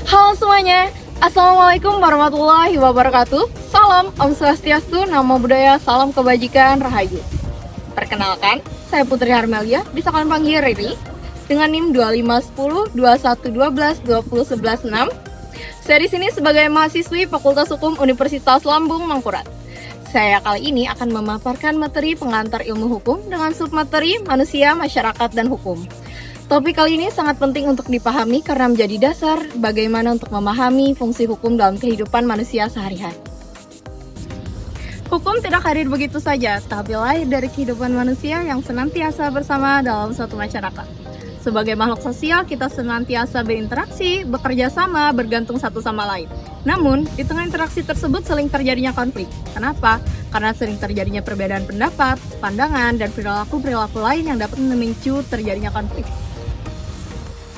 Halo semuanya, Assalamualaikum warahmatullahi wabarakatuh. Salam Om Swastiastu, Namo Buddhaya, Salam Kebajikan, Rahayu. Perkenalkan, saya Putri Harmelia, bisa kalian panggil Riri, dengan NIM 2510 2112 20116. Saya di sini sebagai mahasiswi Fakultas Hukum Universitas Lambung Mangkurat. Saya kali ini akan memaparkan materi pengantar ilmu hukum dengan submateri manusia, masyarakat, dan hukum. Topik kali ini sangat penting untuk dipahami karena menjadi dasar bagaimana untuk memahami fungsi hukum dalam kehidupan manusia sehari-hari. Hukum tidak hadir begitu saja, tapi lahir dari kehidupan manusia yang senantiasa bersama dalam suatu masyarakat. Sebagai makhluk sosial, kita senantiasa berinteraksi, bekerja sama, bergantung satu sama lain. Namun, di tengah interaksi tersebut sering terjadinya konflik. Kenapa? Karena sering terjadinya perbedaan pendapat, pandangan, dan perilaku-perilaku lain yang dapat memicu terjadinya konflik.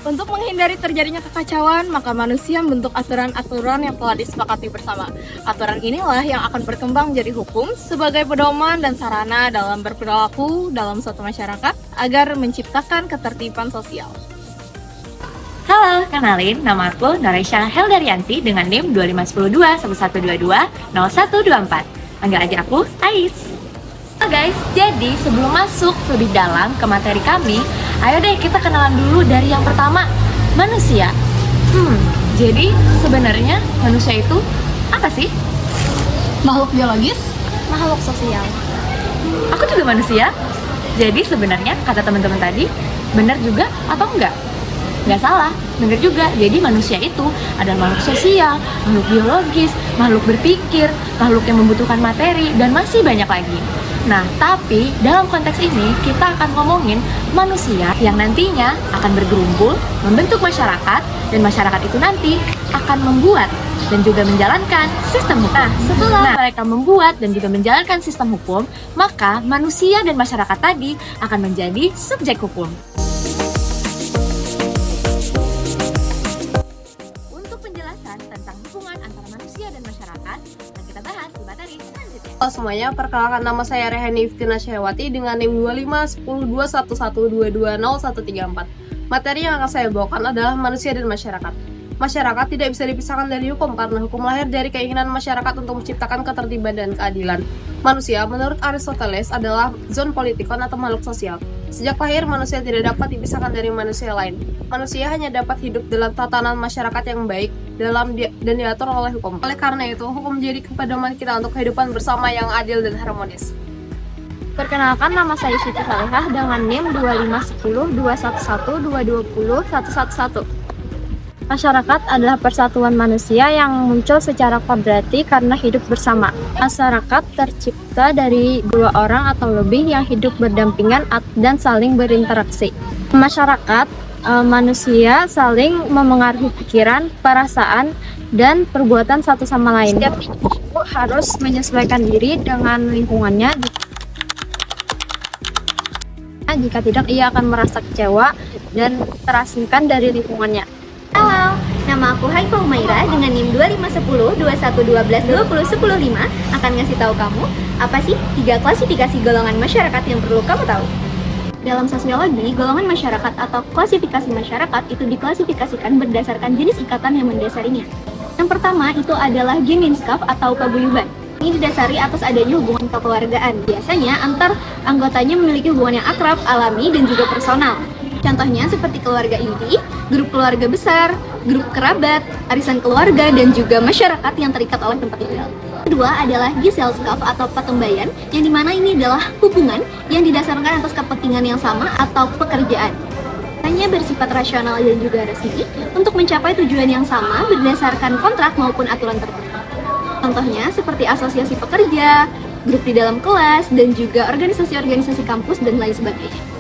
Untuk menghindari terjadinya kekacauan, maka manusia membentuk aturan-aturan yang telah disepakati bersama. Aturan inilah yang akan berkembang menjadi hukum sebagai pedoman dan sarana dalam berperilaku dalam suatu masyarakat agar menciptakan ketertiban sosial. Halo, kenalin, nama aku Noresha Heldarianti dengan NIM 2512 1122 0124. Panggil aja aku Ais. Halo guys, jadi sebelum masuk lebih dalam ke materi kami, ayo deh kita kenalan dulu dari yang pertama, manusia. Jadi sebenarnya manusia itu apa sih? Makhluk biologis, Makhluk sosial. Aku juga manusia. Jadi sebenarnya kata teman-teman tadi, benar juga atau enggak? Nggak salah, benar juga. Jadi manusia itu adalah makhluk sosial, makhluk biologis, makhluk berpikir, makhluk yang membutuhkan materi, dan masih banyak lagi. Nah, tapi dalam konteks ini kita akan ngomongin manusia yang nantinya akan bergerumpul, membentuk masyarakat, dan masyarakat itu nanti akan membuat dan juga menjalankan sistem hukum. Nah, setelah mereka membuat dan juga menjalankan sistem hukum, maka manusia dan masyarakat tadi akan menjadi subjek hukum. Untuk penjelasan tentang hubungan antara manusia dan masyarakat, akan kita bahas di materi selanjutnya. Halo semuanya, perkenalkan nama saya Rehani Iftina Syahwati dengan NIM 251021120134. Materi yang akan saya bawakan adalah manusia dan masyarakat. Masyarakat tidak bisa dipisahkan dari hukum karena hukum lahir dari keinginan masyarakat untuk menciptakan ketertiban dan keadilan. Manusia, menurut Aristoteles, adalah zoon politikon atau makhluk sosial. Sejak lahir, manusia tidak dapat dipisahkan dari manusia lain. Manusia hanya dapat hidup dalam tatanan masyarakat yang baik dan diatur oleh hukum. Oleh karena itu, hukum menjadi pedoman kita untuk kehidupan bersama yang adil dan harmonis. Perkenalkan, nama saya Siti Salihah dengan NIM 2510 211 220 111. Masyarakat adalah persatuan manusia yang muncul secara kodrati karena hidup bersama. Masyarakat tercipta dari dua orang atau lebih yang hidup berdampingan dan saling berinteraksi. Masyarakat, manusia saling memengaruhi pikiran, perasaan, dan perbuatan satu sama lain. Setiap individu harus menyesuaikan diri dengan lingkungannya. Jika tidak, ia akan merasa kecewa dan terasingkan dari lingkungannya. Halo, nama aku Haifah Humaira dengan NIM 2510 2112 20105 akan ngasih tahu kamu apa sih 3 klasifikasi golongan masyarakat yang perlu kamu tahu. Dalam sosiologi, golongan masyarakat atau klasifikasi masyarakat itu diklasifikasikan berdasarkan jenis ikatan yang mendasarinya. Yang pertama itu adalah Gemeinschaft atau paguyuban. Ini didasari atas adanya hubungan kekeluargaan. Biasanya antar anggotanya memiliki hubungan yang akrab, alami, dan juga personal. Contohnya seperti keluarga inti, grup keluarga besar, grup kerabat, arisan keluarga, dan juga masyarakat yang terikat oleh tempat tinggal. Kedua adalah Gesellschaft atau patembayan, yang dimana ini adalah hubungan yang didasarkan atas kepentingan yang sama atau pekerjaan. Hanya bersifat rasional dan juga resmi untuk mencapai tujuan yang sama berdasarkan kontrak maupun aturan tertentu. Contohnya seperti asosiasi pekerja, grup di dalam kelas, dan juga organisasi-organisasi kampus dan lain sebagainya.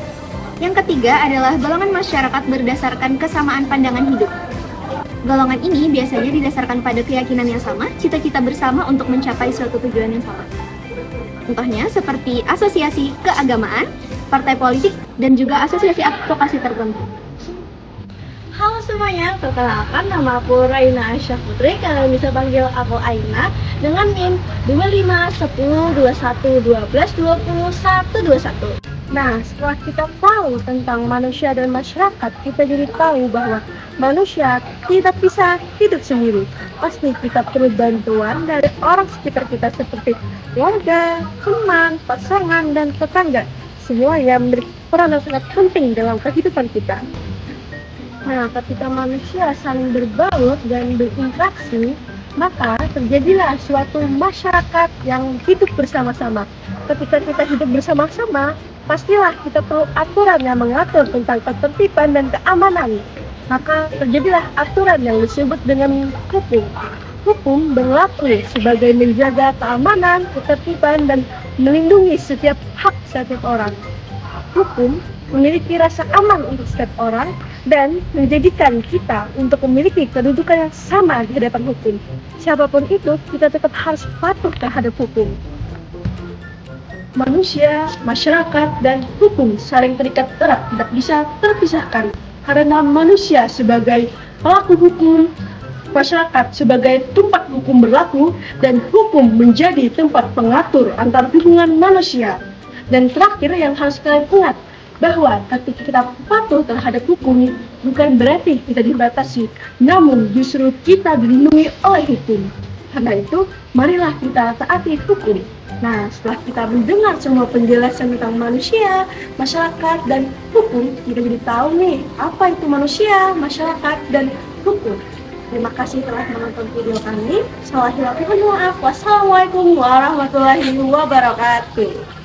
Yang ketiga adalah golongan masyarakat berdasarkan kesamaan pandangan hidup. Golongan ini biasanya didasarkan pada keyakinan yang sama, cita-cita bersama untuk mencapai suatu tujuan yang sama. Contohnya seperti asosiasi keagamaan, partai politik, dan juga asosiasi advokasi tertentu. Halo semuanya, perkenalkan nama aku Raina Aisyah Putri. Kalian bisa panggil aku Aina dengan NIM 2510 2112 20 121. Nah, setelah kita tahu tentang manusia dan masyarakat, kita jadi tahu bahwa manusia tidak bisa hidup sendiri. Pasti kita perlu bantuan dari orang sekitar kita seperti keluarga, teman, pasangan, dan tetangga. Semua yang memiliki peran yang sangat penting dalam kehidupan kita. Nah, ketika manusia saling berbaur dan berinteraksi, maka terjadilah suatu masyarakat yang hidup bersama-sama. Ketika kita hidup bersama-sama, pastilah kita perlu aturan yang mengatur tentang ketertiban dan keamanan. Maka terjadilah aturan yang disebut dengan hukum. Hukum berlaku sebagai menjaga keamanan, ketertiban, dan melindungi setiap hak setiap orang. Hukum memiliki rasa aman untuk setiap orang dan menjadikan kita untuk memiliki kedudukan yang sama di hadapan hukum. Siapapun itu, kita tetap harus patuh terhadap hukum. Manusia, masyarakat, dan hukum saling terikat erat, tidak bisa terpisahkan. Karena manusia sebagai pelaku hukum, masyarakat sebagai tempat hukum berlaku, dan hukum menjadi tempat pengatur antar hubungan manusia. Dan terakhir yang harus kalian ingat, bahwa ketika kita patuh terhadap hukum, bukan berarti kita dibatasi, namun justru kita dilindungi oleh hukum. Karena itu, marilah kita taati hukum. Nah, setelah kita mendengar semua penjelasan tentang manusia, masyarakat, dan hukum, kita jadi tahu nih, apa itu manusia, masyarakat, dan hukum. Terima kasih telah menonton video kami. Wassalamualaikum warahmatullahi wabarakatuh.